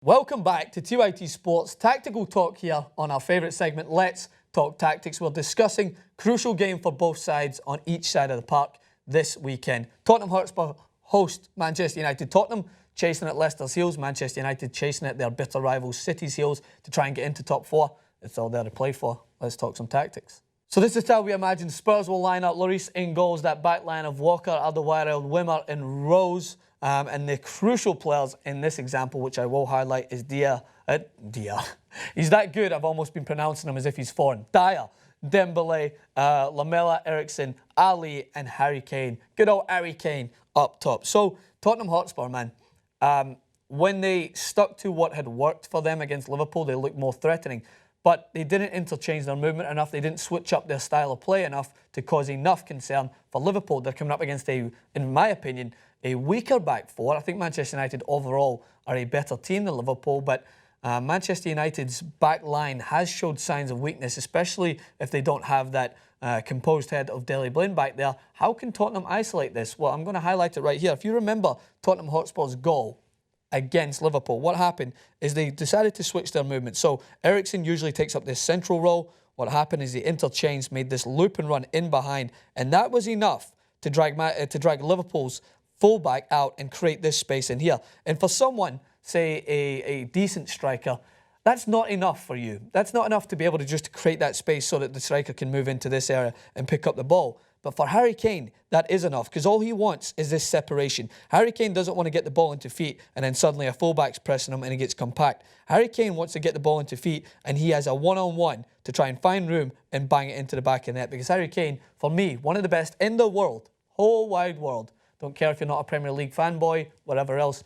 Welcome back to TYT Sports Tactical Talk here on our favourite segment, Let's Talk Tactics. We're discussing crucial game for both sides on each side of the park this weekend. Tottenham Hotspur host Manchester United. Tottenham chasing at Leicester's heels. Manchester United chasing at their bitter rivals City's heels to try and get into top four. It's all there to play for. Let's talk some tactics. So this is how we imagine Spurs will line up. Lloris in goals, that back line of Walker, Alderweireld, Wimmer and Rose. And the crucial players in this example, which I will highlight, is Dia. He's that good, I've almost been pronouncing him as if he's foreign. Dyer, Dembele, Lamela, Eriksen, Ali and Harry Kane. Good old Harry Kane up top. So Tottenham Hotspur, man, when they stuck to what had worked for them against Liverpool, they looked more threatening. But they didn't interchange their movement enough. They didn't switch up their style of play enough to cause enough concern for Liverpool. They're coming up against in my opinion, a weaker back four. I think Manchester United overall are a better team than Liverpool, but Manchester United's back line has showed signs of weakness, especially if they don't have that composed head of Dele Blind back there. How can Tottenham isolate this? Well, I'm going to highlight it right here. If you remember Tottenham Hotspur's goal against Liverpool, what happened is they decided to switch their movement. So Eriksen usually takes up this central role. What happened is they interchanged, made this loop and run in behind, and that was enough to drag Liverpool's fullback out and create this space in here. And for someone, say a decent striker, that's not enough for you. That's not enough to be able to just create that space so that the striker can move into this area and pick up the ball. But for Harry Kane, that is enough, because all he wants is this separation. Harry Kane doesn't want to get the ball into feet and then suddenly a fullback's pressing him and he gets compact. Harry Kane wants to get the ball into feet and he has a one-on-one to try and find room and bang it into the back of the net. Because Harry Kane, for me, one of the best in the world, whole wide world. Don't care if you're not a Premier League fanboy, whatever else.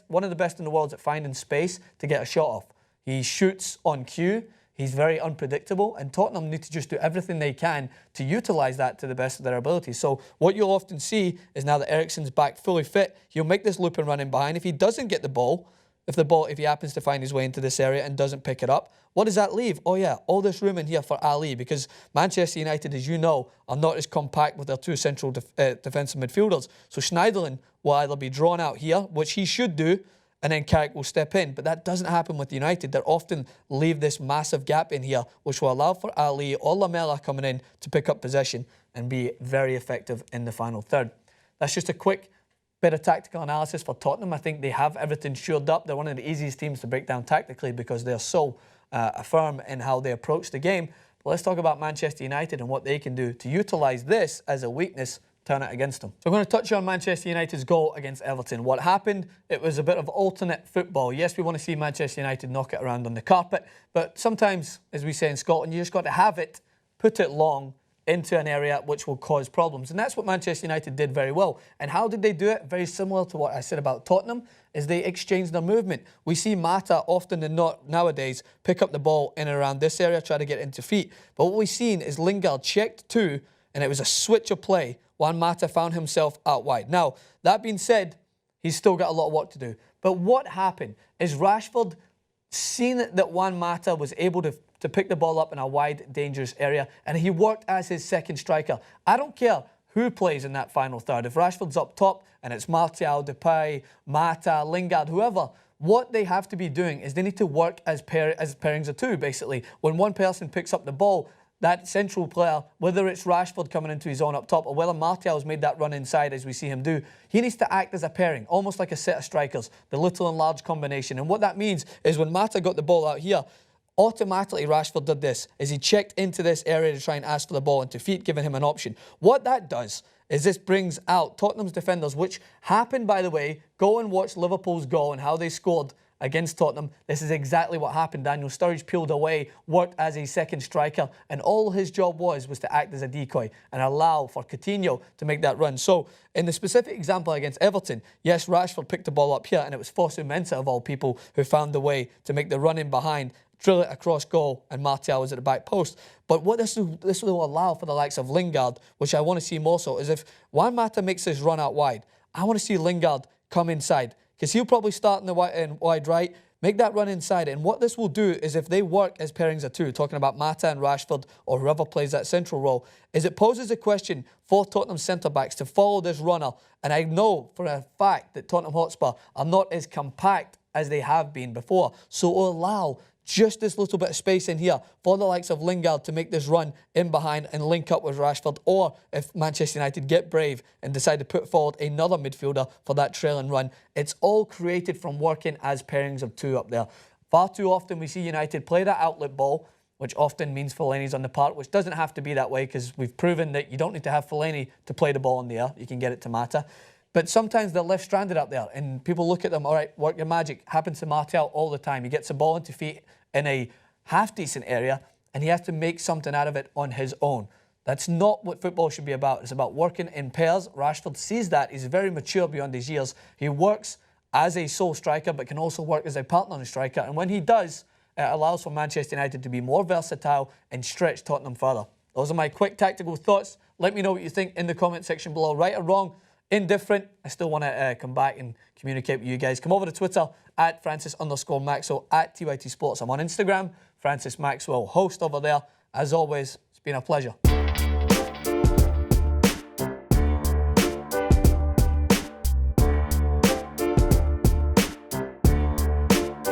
One of the best in the world at finding space to get a shot off. He shoots on cue. He's very unpredictable, and Tottenham need to just do everything they can to utilise that to the best of their ability. So what you'll often see is now that Eriksen's back fully fit, he'll make this loop and run in behind. If he doesn't get the ball, if he happens to find his way into this area and doesn't pick it up, what does that leave? Oh yeah, all this room in here for Ali, because Manchester United, as you know, are not as compact with their two central defensive midfielders. So Schneiderlin will either be drawn out here, which he should do, and then Carrick will step in. But that doesn't happen with United. They often leave this massive gap in here, which will allow for Ali or Lamela coming in to pick up possession and be very effective in the final third. That's just a quick bit of tactical analysis for Tottenham. I think they have everything shored up. They're one of the easiest teams to break down tactically because they're so firm in how they approach the game. But let's talk about Manchester United and what they can do to utilise this as a weakness, turn it against them. So I'm going to touch on Manchester United's goal against Everton. What happened? It was a bit of alternate football. Yes, we want to see Manchester United knock it around on the carpet, but sometimes, as we say in Scotland, you just got to have it, put it long, into an area which will cause problems. And that's what Manchester United did very well. And how did they do it? Very similar to what I said about Tottenham, is they exchanged their movement. We see Mata often than not nowadays pick up the ball in and around this area, try to get into feet. But what we've seen is Lingard checked two, and it was a switch of play. Juan Mata found himself out wide. Now, that being said, he's still got a lot of work to do. But what happened is Rashford, seen that Juan Mata was able to pick the ball up in a wide, dangerous area, and he worked as his second striker. I don't care who plays in that final third. If Rashford's up top and it's Martial, Depay, Mata, Lingard, whoever, what they have to be doing is they need to work as pairings of two, basically. When one person picks up the ball, that central player, whether it's Rashford coming into his own up top or whether Martial's made that run inside as we see him do, he needs to act as a pairing, almost like a set of strikers, the little and large combination. And what that means is when Mata got the ball out here, automatically Rashford did this, is he checked into this area to try and ask for the ball into feet, giving him an option. What that does is this brings out Tottenham's defenders, which happened, by the way. Go and watch Liverpool's goal and how they scored against Tottenham. This is exactly what happened. Daniel Sturridge peeled away, worked as a second striker, and all his job was to act as a decoy and allow for Coutinho to make that run. So in the specific example against Everton, yes, Rashford picked the ball up here, and it was Fosu Mensah, of all people, who found the way to make the run in behind, drill it across goal, and Martial was at the back post. But what this will allow for the likes of Lingard, which I want to see more so, is if Juan Mata makes this run out wide, I want to see Lingard come inside, because he'll probably start in the wide right, make that run inside. And what this will do is if they work as pairings of two, talking about Mata and Rashford or whoever plays that central role, is it poses a question for Tottenham centre-backs to follow this runner. And I know for a fact that Tottenham Hotspur are not as compact as they have been before. So allow just this little bit of space in here for the likes of Lingard to make this run in behind and link up with Rashford, or if Manchester United get brave and decide to put forward another midfielder for that trailing run. It's all created from working as pairings of two up there. Far too often we see United play that outlet ball, which often means Fellaini's on the park, which doesn't have to be that way because we've proven that you don't need to have Fellaini to play the ball in the air. You can get it to Mata. But sometimes they're left stranded up there and people look at them, all right, work your magic. Happens to Martial all the time. He gets the ball into feet in a half-decent area and he has to make something out of it on his own. That's not what football should be about. It's about working in pairs. Rashford sees that. He's very mature beyond his years. He works as a sole striker but can also work as a partner striker. And when he does, it allows for Manchester United to be more versatile and stretch Tottenham further. Those are my quick tactical thoughts. Let me know what you think in the comment section below. Right or wrong, indifferent. I still want to come back and communicate with you guys. Come over to Twitter at Francis_Maxwell, at TYT Sports. I'm on Instagram, Francis Maxwell, host over there. As always, it's been a pleasure.